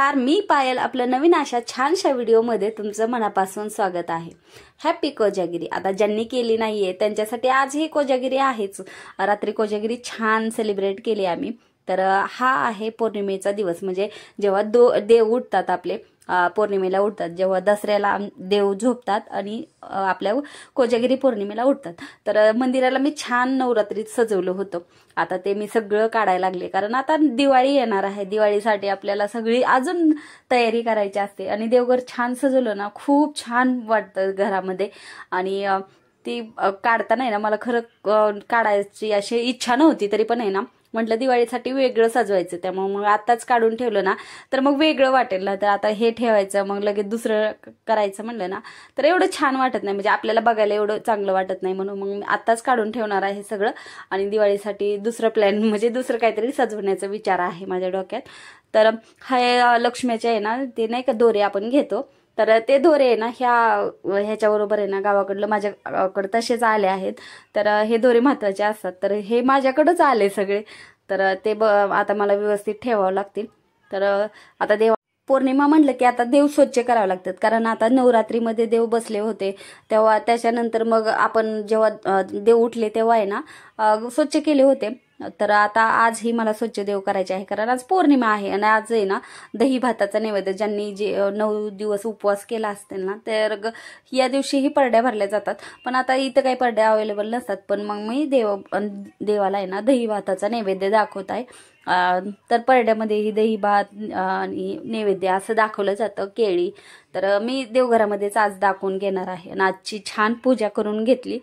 नमस्कार, मी पायल. आपलं नवीन अशा छानशा व्हिडिओमध्ये तुमचं मनापासून स्वागत आहे. हॅपी कोजागिरी. आता ज्यांनी केली नाहीये त्यांच्यासाठी आज ही कोजागिरी आहेच. रात्री कोजागिरी छान सेलिब्रेट केली आम्ही. तर हा आहे पौर्णिमेचा दिवस, म्हणजे जेव्हा देव उठतात आपले, पौर्णिमेला उठतात, जेव्हा दसऱ्याला देव झोपतात आणि आपल्या कोजागिरी पौर्णिमेला उठतात. तर मंदिराला मी छान नवरात्रीत सजवलं होतं. आता ते मी सगळं काढायला लागले, कारण आता दिवाळी येणार आहे. दिवाळीसाठी आपल्याला सगळी अजून तयारी करायची असते आणि देवघर छान सजवलं ना खूप छान वाटतं घरामध्ये. आणि ती काढताना आहे ना मला खरं काढायची अशी इच्छा नव्हती, तरी पण आहे ना म्हटलं दिवाळीसाठी वेगळं सजवायचं, त्यामुळे मग आताच काढून ठेवलं ना तर मग वेगळं वाटेल ना. तर आता हे ठेवायचं, मग लगेच दुसरं करायचं म्हणलं ना तर एवढं छान वाटत नाही, म्हणजे आपल्याला बघायला एवढं चांगलं वाटत नाही. म्हणून मग आताच काढून ठेवणार आहे सगळं आणि दिवाळीसाठी दुसरं प्लॅन, म्हणजे दुसरं काहीतरी सजवण्याचा विचार आहे माझ्या डोक्यात. तर हे लक्ष्मीचे आहे ना ते नाही का दोरे आपण घेतो, तर ते दोरे आहे ना ह्याच्याबरोबर आहे ना गावाकडलं माझ्याकडे तसेच आले आहेत. तर हे दोरे महत्वाचे असतात, तर हे माझ्याकडेच आले सगळे. तर ते आता मला व्यवस्थित ठेवावं लागतील. तर आता पौर्णिमा म्हटलं की आता देव स्वच्छ करावे लागतात, कारण आता नवरात्रीमध्ये देव बसले होते तेव्हा, त्याच्यानंतर मग आपण जेव्हा देव उठले तेव्हा आहे ना स्वच्छ केले होते. तर आता आज ही मला स्वच्छ देव करायचे आहे, कारण आज पौर्णिमा आहे आणि आज आहे ना दही भाताचा नैवेद्य, ज्यांनी जे 9 दिवस उपवास केला असतील ना तर या दिवशीही परड्या भरल्या जातात. पण आता इथं काही परड्या अवेलेबल नसतात, पण मग मी देवाला आहे ना दही भाताचा नैवेद्य दाखवत आहे. तर परड्यामध्येही दही भात आणि नैवेद्य असं दाखवलं जातं, केळी. तर मी देवघरामध्येच आज दाखवून घेणार आहे आणि आजची छान पूजा करून घेतली.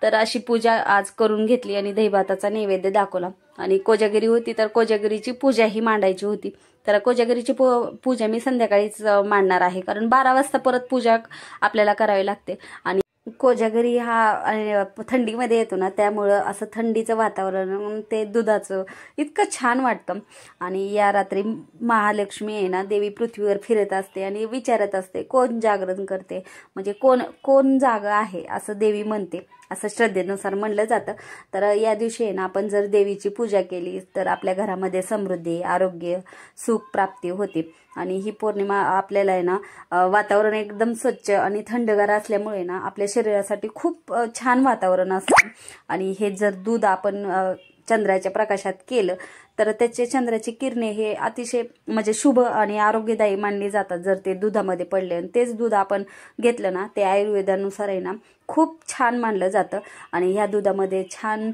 तर अशी पूजा आज करून घेतली आणि दहीभाताचा नैवेद्य दाखवला. आणि कोजागिरी होती तर कोजागिरीची पूजाही मांडायची होती. तर कोजागिरीची पूजा मी संध्याकाळीच मांडणार आहे, कारण 12 वाजता परत पूजा आपल्याला करावी लागते. आणि कोजागिरी हा थंडीमध्ये येतो ना, त्यामुळं असं थंडीचं वातावरण, ते दुधाचं इतकं छान वाटतं. आणि या रात्री महालक्ष्मी आहे ना देवी पृथ्वीवर फिरत असते आणि विचारत असते कोण जागरण करते, म्हणजे कोण जागा आहे असं देवी म्हणते, असं श्रद्धेनुसार म्हणलं जातं. तर या दिवशी आहे ना आपण जर देवीची पूजा केली तर आपल्या घरामध्ये समृद्धी, आरोग्य, सुख प्राप्ती होते. आणि ही पौर्णिमा आपल्याला आहे ना वातावरण एकदम स्वच्छ आणि थंडगार असल्यामुळे ना आपल्या शरीरासाठी खूप छान वातावरण असतं. आणि हे जर दूध आपण चंद्राच्या प्रकाशात केलं तर त्याचे चंद्राची किरणे हे अतिशय म्हणजे शुभ आणि आरोग्यदायी मानली जातात. जर ते दुधामध्ये पडले आणि तेच दूध आपण घेतलं ना, ते आयुर्वेदानुसार आहे ना खूप छान मानलं जातं. आणि ह्या दुधामध्ये छान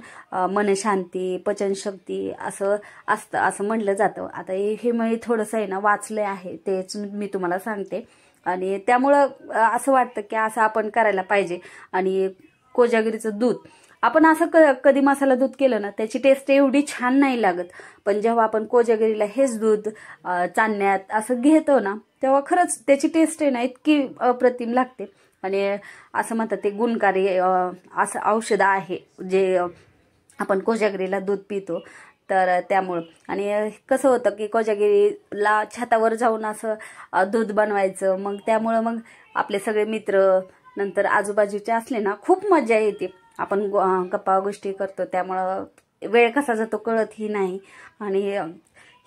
मनशांती, पचनशक्ती असं असतं असं म्हणलं जातं. आता हे मी थोडंसं आहे ना वाचलं आहे, तेच मी तुम्हाला सांगते. आणि त्यामुळं असं वाटतं की असं आपण करायला पाहिजे. आणि कोजागिरीचं दूध आपण असं कधी मसाला दूध केलं ना त्याची टेस्ट एवढी छान नाही लागत, पण जेव्हा आपण कोजागिरीला हेच दूध चालण्यात असं घेतो ना तेव्हा खरंच त्याची टेस्ट आहे ना इतकी अप्रतिम लागते. आणि असं म्हणतात ते गुणकारी असं औषध आहे जे आपण कोजागिरीला दूध पितो. तर त्यामुळं आणि कसं होतं की कोजागिरीला छतावर जाऊन असं दूध बनवायचं, मग त्यामुळं मग आपले सगळे मित्र नंतर आजूबाजूचे असले ना खूप मजा येते. आपण गप्पा गोष्टी करतो, त्यामुळं वेळ कसा जातो कळतही नाही. आणि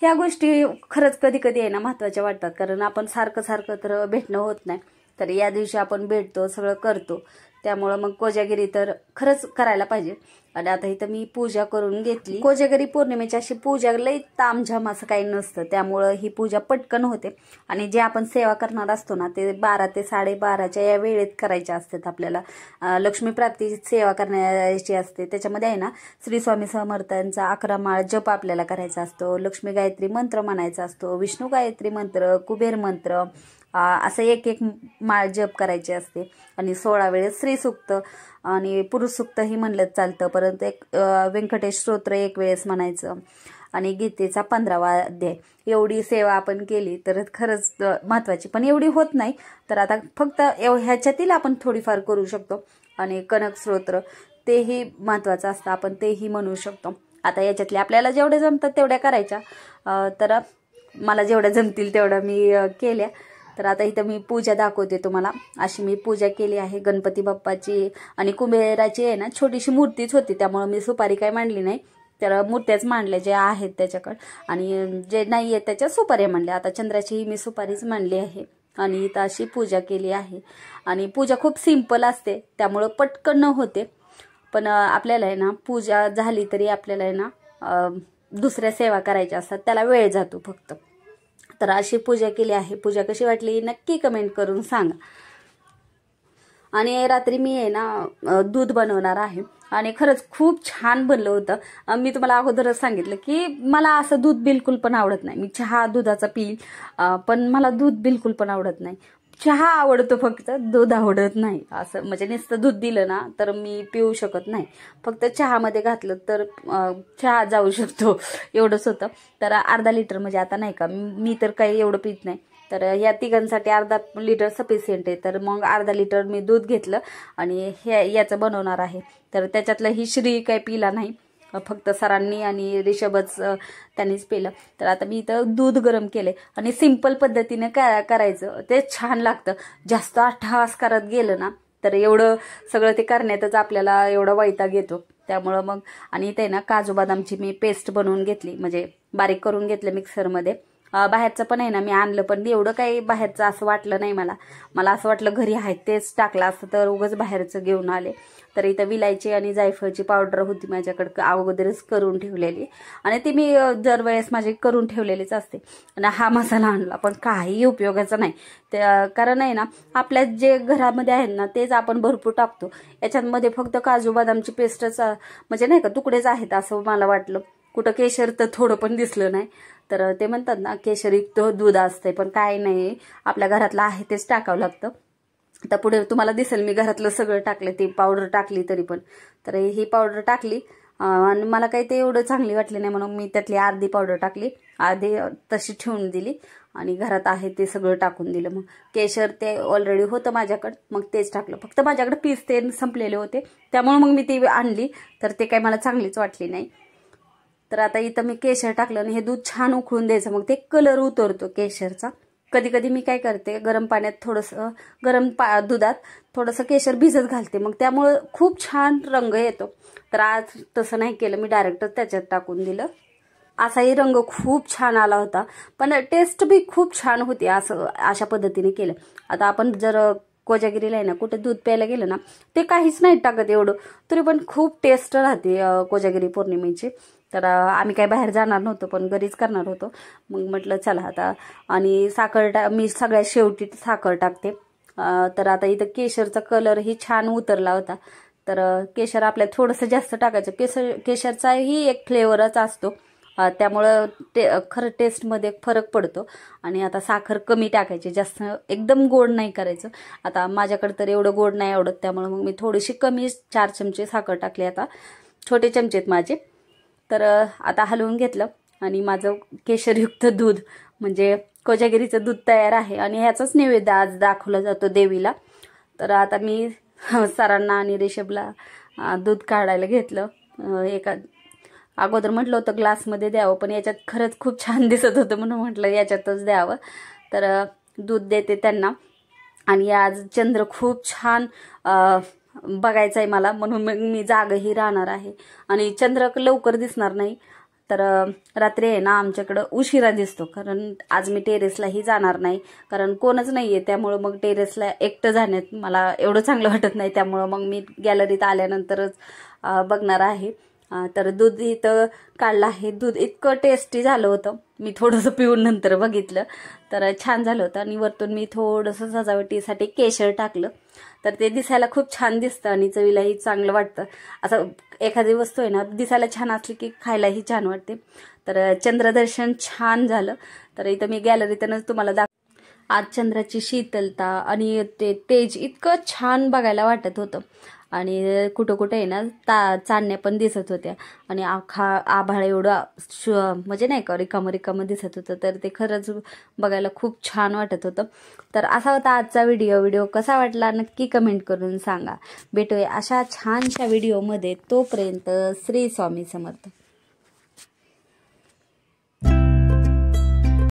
ह्या गोष्टी खरंच कधी कधी आहे ना महत्त्वाच्या वाटतात, कारण आपण सारखं तर भेटणं होत नाही. तर या दिवशी आपण भेटतो, सगळं करतो, त्यामुळं मग कोजागिरी तर खरंच करायला पाहिजे. आणि आता इथं मी पूजा करून घेतली. कोजागिरी पौर्णिमेची अशी पूजा लई तामझाम असं काही नसतं, त्यामुळं ही पूजा पटकन होते. आणि जे आपण सेवा करणार असतो ना ते 12 ते 12:30च्या या वेळेत करायचे असतात. आपल्याला लक्ष्मी प्राप्तीची सेवा करण्याची असते. त्याच्यामध्ये आहे ना श्री स्वामी समर्थांचा 11 माळ जप आपल्याला करायचा असतो, लक्ष्मी गायत्री मंत्र म्हणायचा असतो, विष्णू गायत्री मंत्र, कुबेर मंत्र, असं एक माळ जप करायची असते. आणि 16 वेळेस श्री सूक्त आणि पुरुष सूक्तही म्हणलं चालतं, परंतु एक व्यंकटेश स्तोत्र 1 वेळेस म्हणायचं. आणि गीतेचा 15वा अध्याय. एवढी सेवा आपण केली तर खरंच महत्वाची, पण एवढी होत नाही. तर आता फक्त ह्याच्यातील आपण थोडीफार करू शकतो. आणि कनक स्तोत्र तेही महत्वाचं असतं, आपण तेही म्हणू शकतो. आता याच्यातले आपल्याला जेवढे जमतात तेवढ्या करायच्या. तर मला जेवढ्या जमतील तेवढ्या मी केल्या. तर आता इथं मी पूजा दाखवते तुम्हाला. अशी मी पूजा केली आहे गणपती बाप्पाची. आणि कुबेराची आहे ना छोटीशी मूर्तीच होती, त्यामुळे मी सुपारी काय मांडली नाही. तर मूर्त्याच मांडल्या जे आहेत त्याच्याकडे, आणि जे नाही आहेत त्याच्या सुपाऱ्या मांडल्या. आता चंद्राचीही मी सुपारीच मांडली आहे आणि इथं अशी पूजा केली आहे. आणि पूजा खूप सिंपल असते त्यामुळं पटकन होते, पण आपल्याला आहे ना पूजा झाली तरी आपल्याला आहे ना दुसऱ्या सेवा करायच्या असतात, त्याला वेळ जातो फक्त. तर अशी पूजा केली आहे. पूजा कशी वाटली नक्की कमेंट करून सांगा. आणि रात्री मी आहे ना दूध बनवणार आहे आणि खरंच खूप छान बनलं होतं. मी तुम्हाला अगोदरच सांगितलं की मला असं दूध बिलकुल पण आवडत नाही. मी चहा दुधाचा पिईल, पण मला दूध बिलकुल पण आवडत नाही. चहा आवडतो फक्त, दूध आवडत नाही. असं म्हणजे नुसतं दूध दिलं ना तर मी पिऊ शकत नाही. फक्त चहामध्ये घातलं तर चहा जाऊ शकतो, एवढंच होतं. तर अर्धा लिटर म्हणजे आता नाही का मी तर काही एवढं पित नाही, तर या तिघांसाठी अर्धा लिटर सफिशियंट आहे. तर मग अर्धा लिटर मी दूध घेतलं आणि हे याचं बनवणार आहे. तर त्याच्यातलं ही श्री काही पिला नाही, फक्त सरांनी आणि ऋषभच त्यांनीच पिलं. तर आता मी इथं दूध गरम केले आणि सिंपल पद्धतीने करायचं ते छान लागतं. जास्त अट्टहास करत गेलं ना तर एवढं सगळं ते करण्यातच आपल्याला एवढा वैताग येतो. त्यामुळं मग आणि इथे ना काजू बदामची मी पेस्ट बनवून घेतली, म्हणजे बारीक करून घेतलं मिक्सरमध्ये. बाहेरचं पण आहे ना मी आणलं, पण एवढं काही बाहेरचं असं वाटलं नाही मला असं वाटलं घरी आहे तेच टाकलं असतं, तर उगाच बाहेरचं घेऊन आले. तर इथं विलायची आणि जायफळची पावडर होती माझ्याकडे अगोदरच करून ठेवलेली, आणि ती मी दरवेळेस माझी करून ठेवलेलीच असते. आणि हा मसाला आणला पण काही उपयोगाचा नाही, कारण आहे ना आपल्या जे घरामध्ये आहेत ना तेच आपण भरपूर टाकतो. याच्यामध्ये फक्त काजू बदामची पेस्टच म्हणजे नाही का तुकडेच आहेत असं मला वाटलं. कुठं केशर तर थोडं पण दिसलं नाही. तर ते म्हणतात ना केशरयुक्त दूध असते, पण काय नाही, आपल्या घरातलं आहे तेच टाकावं लागतं. आता पुढे तुम्हाला दिसेल मी घरातलं सगळं टाकलं, ती पावडर टाकली तरी पण. तर ही पावडर टाकली आणि मला काही ते एवढं चांगली वाटली नाही म्हणून मी त्यातली अर्धी पावडर टाकली, अर्धी तशी ठेवून दिली आणि घरात आहे ते सगळं टाकून दिलं. मग केशर ते ऑलरेडी होतं माझ्याकडं, मग तेच टाकलं. फक्त माझ्याकडे पीस ते संपलेले होते त्यामुळे मग मी ती आणली, तर ते काही मला चांगलीच वाटली नाही. तर आता इथं मी केशर टाकलं आणि हे दूध छान उकळून द्यायचं, मग ते कलर उतरतो केशरचा. कधी कधी मी काय करते गरम पाण्यात थोडंसं दुधात थोडंसं केशर भिजत घालते, मग त्यामुळं खूप छान रंग येतो. तर आज तसं नाही केलं, मी डायरेक्टच त्याच्यात टाकून दिलं. असाही रंग खूप छान आला होता, पण टेस्ट बी खूप छान होती असं अशा पद्धतीने केलं. आता आपण जर कोजागिरीला आहे ना कुठे दूध प्यायला गेलं ना ते काहीच नाही टाकत एवढं, तरी पण खूप टेस्ट राहते कोजागिरी पौर्णिमेची. तर आम्ही काय बाहेर जाणार नव्हतो पण घरीच करणार होतो, मग म्हटलं चला आता. आणि साखर मी सगळ्यात शेवटी साखर टाकते. तर आता इथं केशरचा कलरही छान उतरला होता, तर केशर आपल्याला थोडंसं जास्त टाकायचं. केशरचाही एक फ्लेवरच असतो, त्यामुळं खरं टेस्टमध्ये फरक पडतो. आणि आता साखर कमी टाकायची, जास्त एकदम गोड नाही करायचं. आता माझ्याकडे तर एवढं गोड नाही आवडत, त्यामुळे मग मी थोडीशी कमी 4 चमचे साखर टाकली. आता छोटे चमचे आहेत माझे. तर आता हलवून घेतलं आणि माझं केशरयुक्त दूध म्हणजे कोजागिरीचं दूध तयार आहे आणि ह्याचाच नैवेद्य आज दाखवला जातो देवीला. तर आता मी सरांना आणि ऋषभला दूध काढायला घेतलं. अगोदर म्हटलं होतं ग्लासमध्ये द्यावं, पण याच्यात खरंच खूप छान दिसत होतं म्हणून म्हटलं याच्यातच द्यावं. तर दूध देते त्यांना. आणि आज चंद्र खूप छान बघायचं आहे मला, म्हणून मी जागही राहणार आहे. आणि चंद्र लवकर दिसणार नाही, तर रात्री आहे ना आमच्याकडं उशिरा दिसतो, कारण आज मी टेरेसलाही जाणार नाही, कारण कोणच नाही आहे. त्यामुळं मग टेरेसला एकटं जाण्यात मला एवढं चांगलं वाटत नाही, त्यामुळं मग मी गॅलरीत आल्यानंतरच बघणार आहे. तर दूध इथं काढलं आहे. दूध इतकं टेस्टी झालं होतं, मी थोडंसं पिऊन नंतर बघितलं तर छान झालं होतं. आणि वरतून मी थोडंसं सजावटीसाठी केशर टाकलं, तर ते दिसायला खूप छान दिसतं आणि चवीलाही चांगलं वाटतं. असं एखादी वस्तू आहे ना दिसायला छान असली की खायलाही छान वाटते. तर चंद्रदर्शन छान झालं. तर इथं मी गॅलरीतूनच तुम्हाला आज चंद्राची शीतलता आणि ते तेज इतकं छान बघायला वाटत होतं. आणि कुठं कुठं आहे ना चांदण्या पण दिसत होत्या आणि आभाळ एवढं म्हणजे नाही का रिकामं दिसत होतं. तर ते खरंच बघायला खूप छान वाटत होतं. तर असा होता आजचा व्हिडिओ कसा वाटला नक्की कमेंट करून सांगा. भेटूया अशा छानशा व्हिडिओमध्ये. तोपर्यंत श्री स्वामी समर्थ.